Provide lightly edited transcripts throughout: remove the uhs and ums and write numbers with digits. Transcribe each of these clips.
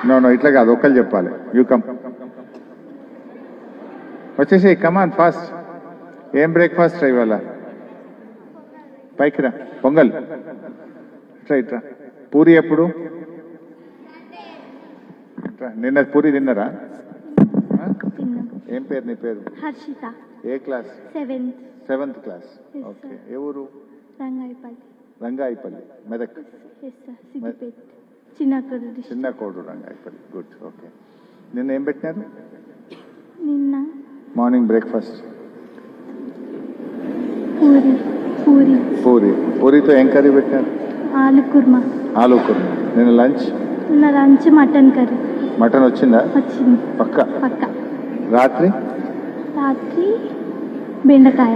No ఇట్లా కాదు, ఒక్కరు చెప్పాలి. యూ కమ్, వచ్చేసి కమాన్ ఫాస్ట్. ఏం బ్రేక్ఫాస్ట్ ఇవాళ? పైకి రా. పొంగల్. ఇట్లా ఇట్లా. పూరి ఎప్పుడు? నిన్న పూరి తిన్నారా? ఏం పేరు నీ పేరు? హర్షిత. ఏ క్లాస్? Seventh class. ఓకే. ఏ ఊరు? రంగాయపల్లి. రంగాయపల్లి, మెదక్. చిన్న కోడు రంగాయపల్లి. గుడ్. ఓకే. నిన్న ఏం పెట్టినారు? నిన్న మార్నింగ్ బ్రేక్ఫాస్ట్ పూరి. పూరితో ఏం కర్రీ పెట్టినారు? ఆలు కుర్మా. నిన్న లంచ్ మటన్ కర్రీ. మటన్ వచ్చిందా? వచ్చింది. పక్క. రాత్రి బెండకాయ.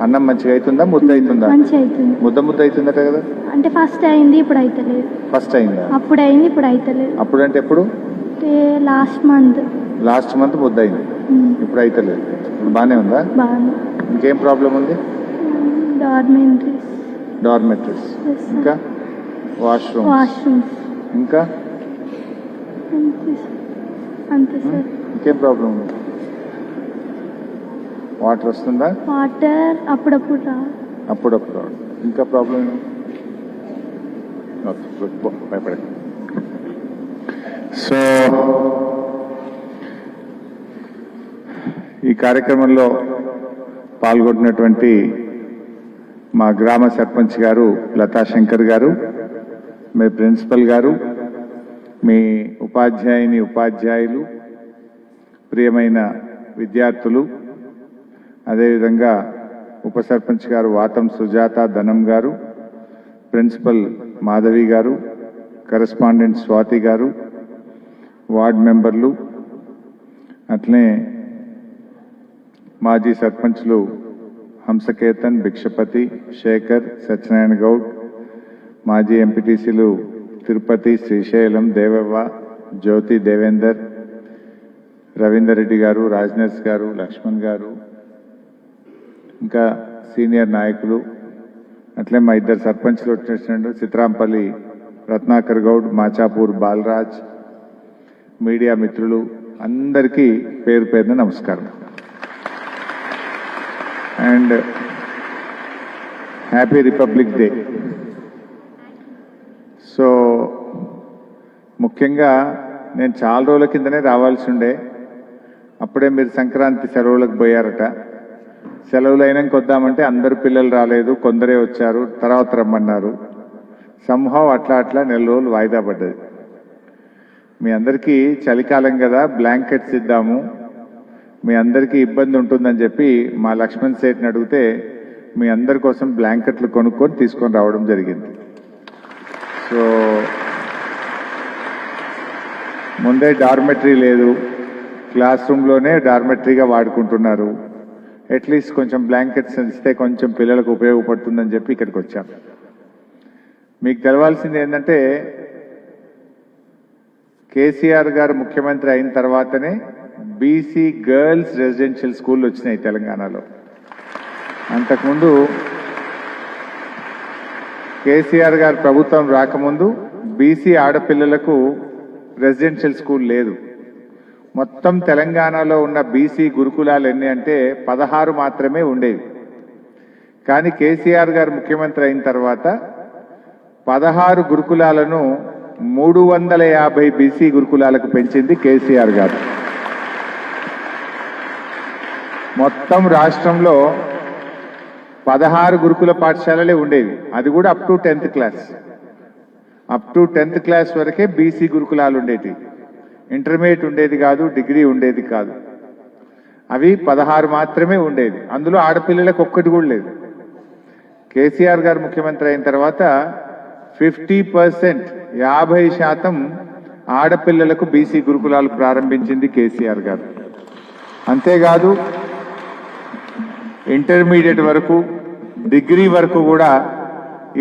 అన్నం మంచిగా అవుతుందా? ముద్ద అవుతుందా? మంచిగా అవుతుంది. ముద్ద అవుతుందట కదా? అంటే ఫస్ట్ అయింది, ఇప్పుడు అవుతలేదు. ఫస్ట్ అయిందా? అప్పుడు అయింది, ఇప్పుడు అవుతలేదు. అప్పుడు అంటే ఎప్పుడు? లాస్ట్ మంత్ ముద్ద అయింది, ఇప్పుడు అవుతలేదు. బానే ఉందా? బాగుంది. ఇంకేం ప్రాబ్లం ఉంది? డార్మెటరీస్, ఇంకా వాష్రూమ్స్, ఇంకా అంతే సార్. ఇంకేం ప్రాబ్లం ఉంది? వాటర్ వస్తుందా? వాటర్ అప్పుడప్పుడు. ఇంకా ప్రాబ్లం? భయపడ. సో ఈ కార్యక్రమంలో పాల్గొంటున్నటువంటి మా గ్రామ సర్పంచ్ గారు లతా శంకర్ గారు, మీ ప్రిన్సిపల్ గారు, మీ ఉపాధ్యాయులు, ప్రియమైన విద్యార్థులు, అదేవిధంగా ఉప సర్పంచ్ గారు వాతం సుజాత ధనం గారు, ప్రిన్సిపల్ మాధవి గారు, కరెస్పాండెంట్ స్వాతి గారు, వార్డ్ మెంబర్లు, అట్లనే మాజీ సర్పంచ్లు హంసకేతన్, భిక్షపతి, శేఖర్, సత్యనారాయణ గౌడ్, మాజీ ఎంపీటీసీలు తిరుపతి, శ్రీశైలం, దేవవ్వ, జ్యోతి, దేవేందర్, రవీందర్ రెడ్డి గారు, రాజ్నర్స్ గారు, లక్ష్మణ్ గారు, ఇంకా సీనియర్ నాయకులు, అట్లే మా ఇద్దరు సర్పంచ్లు వచ్చినట్టు చిత్రాంపల్లి రత్నాకర్ గౌడ్, మాచాపూర్ బాలరాజ్, మీడియా మిత్రులు అందరికీ పేరు పేరున నమస్కారం and happy republic day. So ముఖ్యంగా నేను చాలా రోజుల కిందనే రావాల్సి ఉండే, అప్పుడే మీరు సంక్రాంతి సెలవులకు పోయారట. సెలవులు అయినాక వద్దామంటే అందరు పిల్లలు రాలేదు, కొందరే వచ్చారు, తర్వాత రమ్మన్నారు. సంభవం అట్లా నెల రోజులు వాయిదా పడ్డది. మీ అందరికీ చలికాలం కదా, బ్లాంకెట్స్ ఇద్దాము, మీ అందరికీ ఇబ్బంది ఉంటుందని చెప్పి మా లక్ష్మణ్ సేట్ని అడిగితే మీ అందరి కోసం బ్లాంకెట్లు కొనుక్కొని తీసుకొని రావడం జరిగింది. సో ముందే డార్మెటరీ లేదు, క్లాస్ రూమ్లోనే డార్మెటరీగా వాడుకుంటున్నారు. అట్లీస్ట్ కొంచెం బ్లాంకెట్స్ ఇస్తే కొంచెం పిల్లలకు ఉపయోగపడుతుందని చెప్పి ఇక్కడికి వచ్చాం. మీకు తెలవాల్సింది ఏంటంటే కేసీఆర్ గారు ముఖ్యమంత్రి అయిన తర్వాతనే బీసీ గర్ల్స్ రెసిడెన్షియల్ స్కూల్ వచ్చినాయి తెలంగాణలో. అంతకుముందు కేసీఆర్ గారు ప్రభుత్వం రాకముందు బీసీ ఆడపిల్లలకు రెసిడెన్షియల్ స్కూల్ లేదు. మొత్తం తెలంగాణలో ఉన్న బీసీ గురుకులాలు ఎన్ని అంటే 16 మాత్రమే ఉండేవి. కానీ కేసీఆర్ గారు ముఖ్యమంత్రి అయిన తర్వాత 16 గురుకులాలను 350 బీసీ గురుకులాలకు పెంచింది కేసీఆర్ గారు. మొత్తం రాష్ట్రంలో 16 గురుకుల పాఠశాలలే ఉండేవి, అది కూడా up to 10th class. Up to 10th class వరకే బీసీ గురుకులాలు ఉండేవి. ఇంటర్మీడియట్ ఉండేది కాదు, డిగ్రీ ఉండేది కాదు. అవి 16 మాత్రమే ఉండేది. అందులో ఆడపిల్లలకు ఒక్కటి కూడా లేదు. కేసీఆర్ గారు ముఖ్యమంత్రి అయిన తర్వాత 50%, 50% ఆడపిల్లలకు బీసీ గురుకులాలు ప్రారంభించింది కేసీఆర్ గారు. అంతేకాదు ఇంటర్మీడియట్ వరకు, డిగ్రీ వరకు కూడా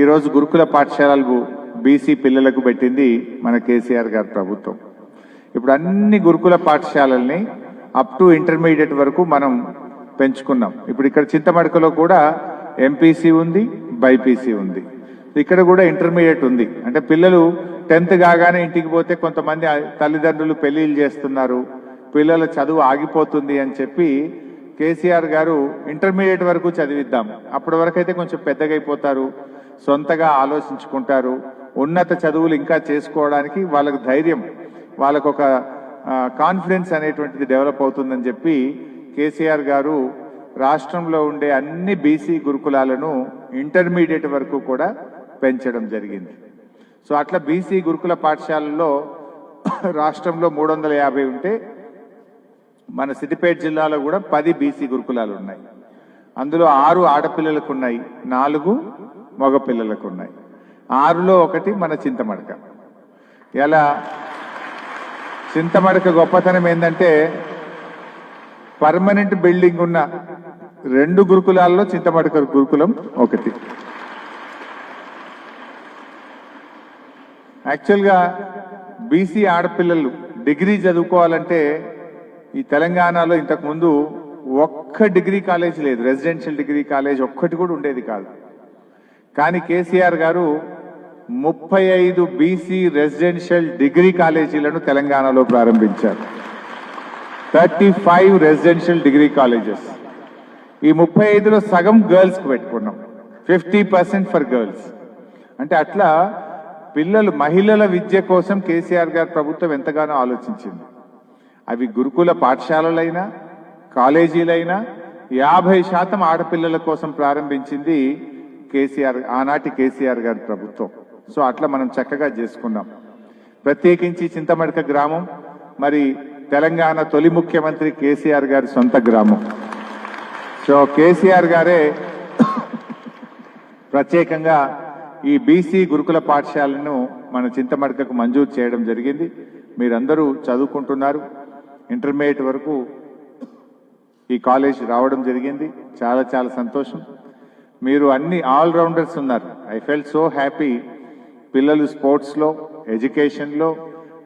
ఈరోజు గురుకుల పాఠశాలలు బీసీ పిల్లలకు పెట్టింది మన కేసీఆర్ గారి ప్రభుత్వం. ఇప్పుడు అన్ని గురుకుల పాఠశాలల్ని అప్ టు ఇంటర్మీడియట్ వరకు మనం పెంచుకున్నాం. ఇప్పుడు ఇక్కడ చింతమడకలో కూడా ఎంపీసీ ఉంది, బైపీసీ ఉంది. ఇక్కడ కూడా ఇంటర్మీడియట్ ఉంది. అంటే పిల్లలు 10th కాగానే ఇంటికి పోతే కొంతమంది తల్లిదండ్రులు పెళ్లిళ్ళు చేస్తున్నారు, పిల్లల చదువు ఆగిపోతుంది అని చెప్పి కేసీఆర్ గారు ఇంటర్మీడియట్ వరకు చదివిద్దాం, అప్పటి వరకు అయితే కొంచెం పెద్దగా అయిపోతారు, సొంతగా ఆలోచించుకుంటారు, ఉన్నత చదువులు ఇంకా చేసుకోవడానికి వాళ్ళకు ధైర్యం, వాళ్ళకు ఒక కాన్ఫిడెన్స్ అనేటువంటిది డెవలప్ అవుతుందని చెప్పి కేసీఆర్ గారు రాష్ట్రంలో ఉండే అన్ని బీసీ గురుకులాలను ఇంటర్మీడియట్ వరకు కూడా పెంచడం జరిగింది. సో అట్లా బీసీ గురుకుల పాఠశాలల్లో రాష్ట్రంలో 350 ఉంటే మన సిద్దిపేట జిల్లాలో కూడా 10 బీసీ గురుకులాలు ఉన్నాయి. అందులో 6 ఆడపిల్లలకు ఉన్నాయి, 4 మగ పిల్లలకు ఉన్నాయి. 6లో ఒకటి మన చింతమడక. ఇలా చింతమడక గొప్పతనం ఏంటంటే పర్మనెంట్ బిల్డింగ్ ఉన్న 2 గురుకులాల్లో చింతమడక గురుకులం ఒకటి. యాక్చువల్గా బీసీ ఆడపిల్లలు డిగ్రీ చదువుకోవాలంటే ఈ తెలంగాణలో ఇంతకు ముందు ఒక్క డిగ్రీ కాలేజ్ లేదు, రెసిడెన్షియల్ డిగ్రీ కాలేజ్ ఒక్కటి కూడా ఉండేది కాదు. కానీ కేసీఆర్ గారు 35 బీసీ రెసిడెన్షియల్ డిగ్రీ కాలేజీలను తెలంగాణలో ప్రారంభించారు. 35 రెసిడెన్షియల్ డిగ్రీ కాలేజెస్. ఈ 35లో సగం గర్ల్స్కి పెట్టుకున్నాం, 50% ఫర్ గర్ల్స్. అంటే అట్లా పిల్లలు మహిళల విద్య కోసం కేసీఆర్ గారి ప్రభుత్వం ఎంతగానో ఆలోచించింది. అవి గురుకుల పాఠశాలలైనా కాలేజీలైనా 50% ఆడపిల్లల కోసం ప్రారంభించింది కేసీఆర్, ఆనాటి కేసీఆర్ గారి ప్రభుత్వం. సో అట్లా మనం చక్కగా చేసుకున్నాం. ప్రత్యేకించి చింతమడక గ్రామం మరి తెలంగాణ తొలి ముఖ్యమంత్రి కేసీఆర్ గారి సొంత గ్రామం. సో కేసీఆర్ గారే ప్రత్యేకంగా ఈ బీసీ గురుకుల పాఠశాలను మన చింతమడకకు మంజూరు చేయడం జరిగింది. మీరందరూ చదువుకుంటున్నారు, ఇంటర్మీడియట్ వరకు ఈ కాలేజ్ రావడం జరిగింది. చాలా చాలా సంతోషం. మీరు అన్ని ఆల్రౌండర్స్ ఉన్నారు. I felt so happy. పిల్లలు స్పోర్ట్స్లో, ఎడ్యుకేషన్లో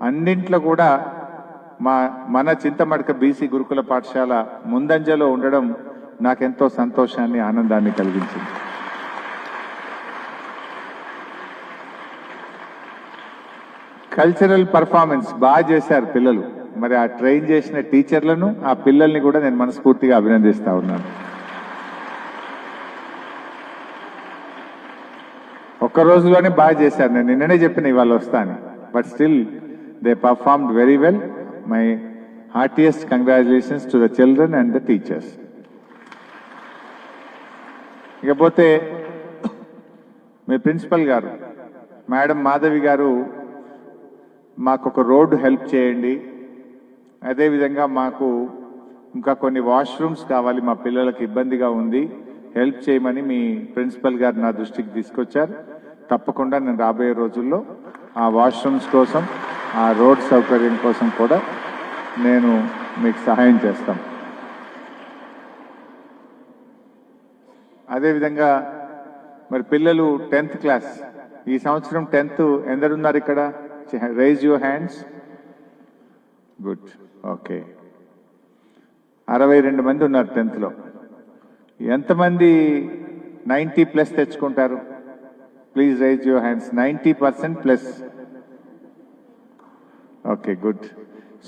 అన్నింట్లో కూడా మన చింతమడక బీసీ గురుకుల పాఠశాల ముందంజలో ఉండడం నాకెంతో సంతోషాన్ని, ఆనందాన్ని కలిగించింది. కల్చరల్ పర్ఫార్మెన్స్ బాగా చేశారు పిల్లలు. మరి ఆ ట్రైన్ చేసిన టీచర్లను, ఆ పిల్లల్ని కూడా నేను మనస్ఫూర్తిగా అభినందిస్తా ఉన్నాను. ఒక్క రోజులోనే బాగా చేశారు. నేను నిన్ననే చెప్పిన ఇవాళ వస్తా అని. But still they performed very well. My heartiest congratulations to the children and the teachers. ఇకపోతే మీ ప్రిన్సిపల్ గారు మేడం మాధవి గారు మాకు ఒక రోడ్డు హెల్ప్ చేయండి, అదేవిధంగా మాకు ఇంకా కొన్ని వాష్రూమ్స్ కావాలి, మా పిల్లలకు ఇబ్బందిగా ఉంది, హెల్ప్ చేయమని మీ ప్రిన్సిపల్ గారు నా దృష్టికి తీసుకొచ్చారు. తప్పకుండా నేను రాబోయే రోజుల్లో ఆ వాష్రూమ్స్ కోసం, ఆ రోడ్ సౌకర్యం కోసం కూడా నేను మీకు సహాయం చేస్తాను. అదేవిధంగా మరి పిల్లలు 10th క్లాస్, ఈ సంవత్సరం 10th ఎందరున్నారు ఇక్కడ? Rise your hands. Good, okay. 62 మంది ఉన్నారు 10th లో. ఎంతమంది 90+ తెచ్చుకుంటారు? Please rise your hands. 90% plus. Okay, good.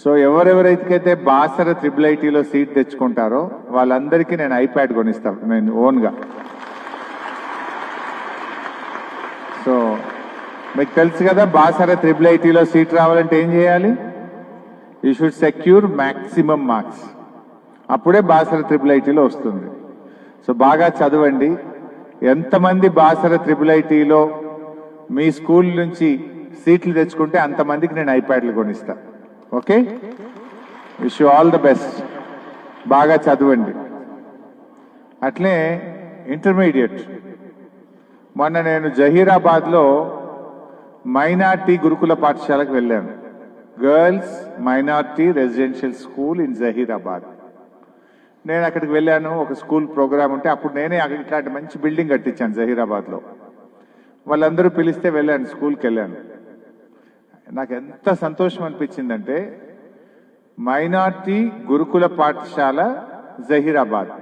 So ఎవరెవరైతే బాసర IIITలో సీట్ తెచ్చుకుంటారో వాళ్ళందరికీ నేను ఐప్యాడ్ కొనిస్తాను, నేను ఓన్గా. సో మీకు తెలుసు కదా, బాసర IIITలో సీట్ రావాలంటే ఏం చేయాలి? You should secure maximum marks. అప్పుడే బాసర IIITలో వస్తుంది. సో బాగా చదవండి. ఎంతమంది బాసర IIITలో మీ స్కూల్ నుంచి సీట్లు తెచ్చుకుంటే అంతమందికి నేను ఐప్యాడ్లు కొనిస్తా. Okay, wish you all the best. బాగా చదవండి. అట్లే ఇంటర్మీడియట్, మొన్న నేను జహీరాబాద్లో మైనార్టీ గురుకుల పాఠశాలకు వెళ్ళాను. Girls minority residential school in Zaheerabad. నేను అక్కడికి వెళ్ళాను, ఒక స్కూల్ ప్రోగ్రామ్ ఉంటే అప్పుడు నేనే ఇట్లాంటి మంచి బిల్డింగ్ కట్టించాను జహీరాబాద్లో. వాళ్ళందరూ పిలిస్తే వెళ్ళాను, స్కూల్కి వెళ్ళాను. నాకు ఎంత సంతోషం అనిపించిందంటే, మైనార్టీ గురుకుల పాఠశాల జహీరాబాద్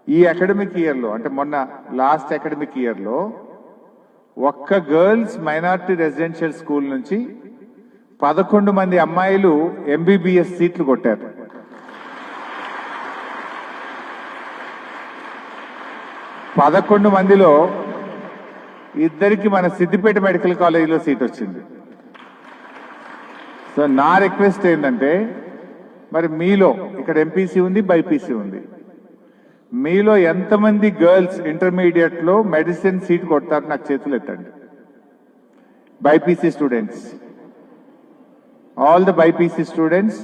ఈ అకాడమిక్ ఇయర్లో, అంటే మొన్న లాస్ట్ అకాడమిక్ ఇయర్లో ఒక్క గర్ల్స్ మైనారిటీ రెసిడెన్షియల్ స్కూల్ నుంచి 11 మంది అమ్మాయిలు ఎంబీబీఎస్ సీట్లు కొట్టారు. పదకొండు మందిలో ఇద్దరికి మన సిద్దిపేట మెడికల్ కాలేజీలో సీట్ వచ్చింది. సో నా రిక్వెస్ట్ ఏంటంటే, మరి మీలో ఇక్కడ ఎంపీసీ ఉంది, బైపీసీ ఉంది, మీలో ఎంతమంది గర్ల్స్ ఇంటర్మీడియట్ లో మెడిసిన్ సీట్ కొడతారు నాకు చేతులు ఎత్తండి. BiPC students, all the BiPC students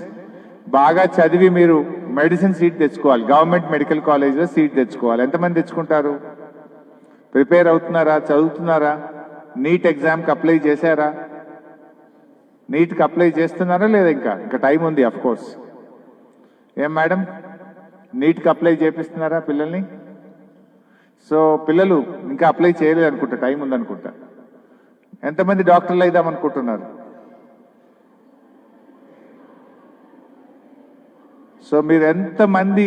బాగా చదివి మీరు మెడిసిన్ సీట్ తెచ్చుకోవాలి, గవర్నమెంట్ మెడికల్ కాలేజ్లో సీట్ తెచ్చుకోవాలి. ఎంతమంది తెచ్చుకుంటారు? ప్రిపేర్ అవుతున్నారా? చదువుతున్నారా? నీట్ ఎగ్జామ్కి అప్లై చేశారా? నీట్కి అప్లై చేస్తున్నారా లేదా? ఇంకా టైం ఉంది అఫ్ కోర్స్. ఏం మేడం, నీట్కి అప్లై చేపిస్తున్నారా పిల్లల్ని? సో పిల్లలు ఇంకా అప్లై చేయలేదు అనుకుంటా, టైం ఉందనుకుంటా. ఎంతమంది డాక్టర్లు అయిదాం అనుకుంటున్నారు? సో మీరు ఎంతమంది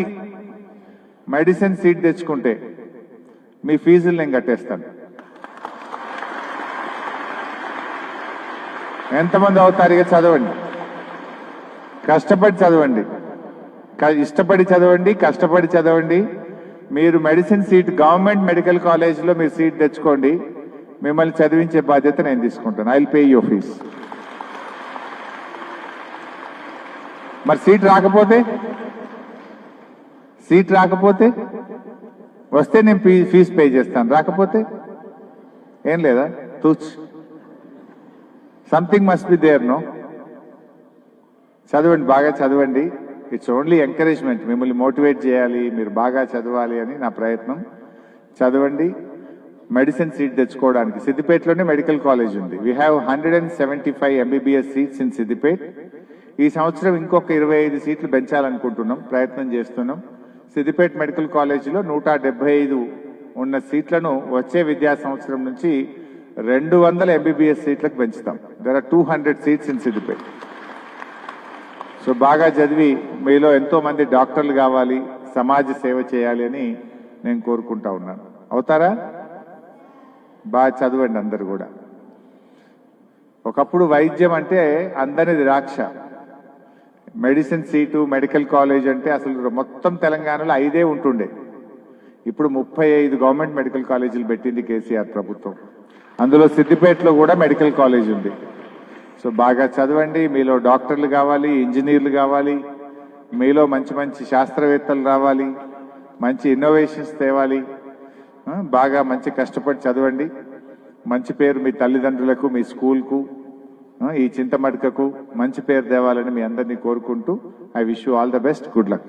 మెడిసిన్ సీట్ తెచ్చుకుంటే మీ ఫీజులు నేను కట్టేస్తాను. ఎంతమంది అవుతారు? ఇక చదవండి, కష్టపడి చదవండి, ఇష్టపడి చదవండి, కష్టపడి చదవండి. మీరు మెడిసిన్ సీట్ గవర్నమెంట్ మెడికల్ కాలేజ్లో మీరు సీట్ తెచ్చుకోండి. మిమ్మల్ని చదివించే బాధ్యత నేను తీసుకుంటాను. I will pay your fees. మరి సీట్ రాకపోతే వస్తే నేను ఫీజు పే చేస్తాను, రాకపోతే ఏం లేదా? తూచ్ something must be there. No, చదవండి, బాగా చదవండి. ఇట్స్ ఓన్లీ ఎంకరేజ్మెంట్, మిమ్మల్ని మోటివేట్ చేయాలి, మీరు బాగా చదవాలి అని నా ప్రయత్నం. చదవండి, మెడిసిన్ సీట్ తెచ్చుకోవడానికి సిద్దిపేటలోనే మెడికల్ కాలేజ్ ఉంది. We have 175 MBBS seats in Siddipet. ఈ సంవత్సరం ఇంకొక 25 సీట్లు పెంచాలనుకుంటున్నాం, ప్రయత్నం చేస్తున్నాం. సిద్దిపేట మెడికల్ కాలేజీలో 175 ఉన్న సీట్లను వచ్చే విద్యా సంవత్సరం నుంచి 200 ఎంబీబీఎస్ సీట్లకు పెంచుతాం. There are 200 seats in Siddipet. So బాగా చదివి మీలో ఎంతో మంది డాక్టర్లు కావాలి, సమాజ సేవ చేయాలి అని నేను కోరుకుంటా ఉన్నాను. అవుతారా? బాగా చదవండి అందరు కూడా. ఒకప్పుడు వైద్యం అంటే అందరిది రాక్ష. మెడిసిన్ సీటు, మెడికల్ కాలేజ్ అంటే అసలు మొత్తం తెలంగాణలో 5 ఉంటుండే. ఇప్పుడు 35 గవర్నమెంట్ మెడికల్ కాలేజీలు పెట్టింది కేసీఆర్ ప్రభుత్వం. అందులో సిద్దిపేటలో కూడా మెడికల్ కాలేజ్ ఉంది. సో బాగా చదవండి, మీలో డాక్టర్లు కావాలి, ఇంజనీర్లు కావాలి, మీలో మంచి మంచి శాస్త్రవేత్తలు రావాలి, మంచి ఇన్నోవేషన్స్ తేవాలి. బాగా మంచి కష్టపడి చదవండి. మంచి పేరు మీ తల్లిదండ్రులకు, మీ స్కూల్కు, ఈ చింతమడకకు మంచి పేరు తేవాలని మీ అందరినీ కోరుకుంటూ I wish you all the best. Good luck.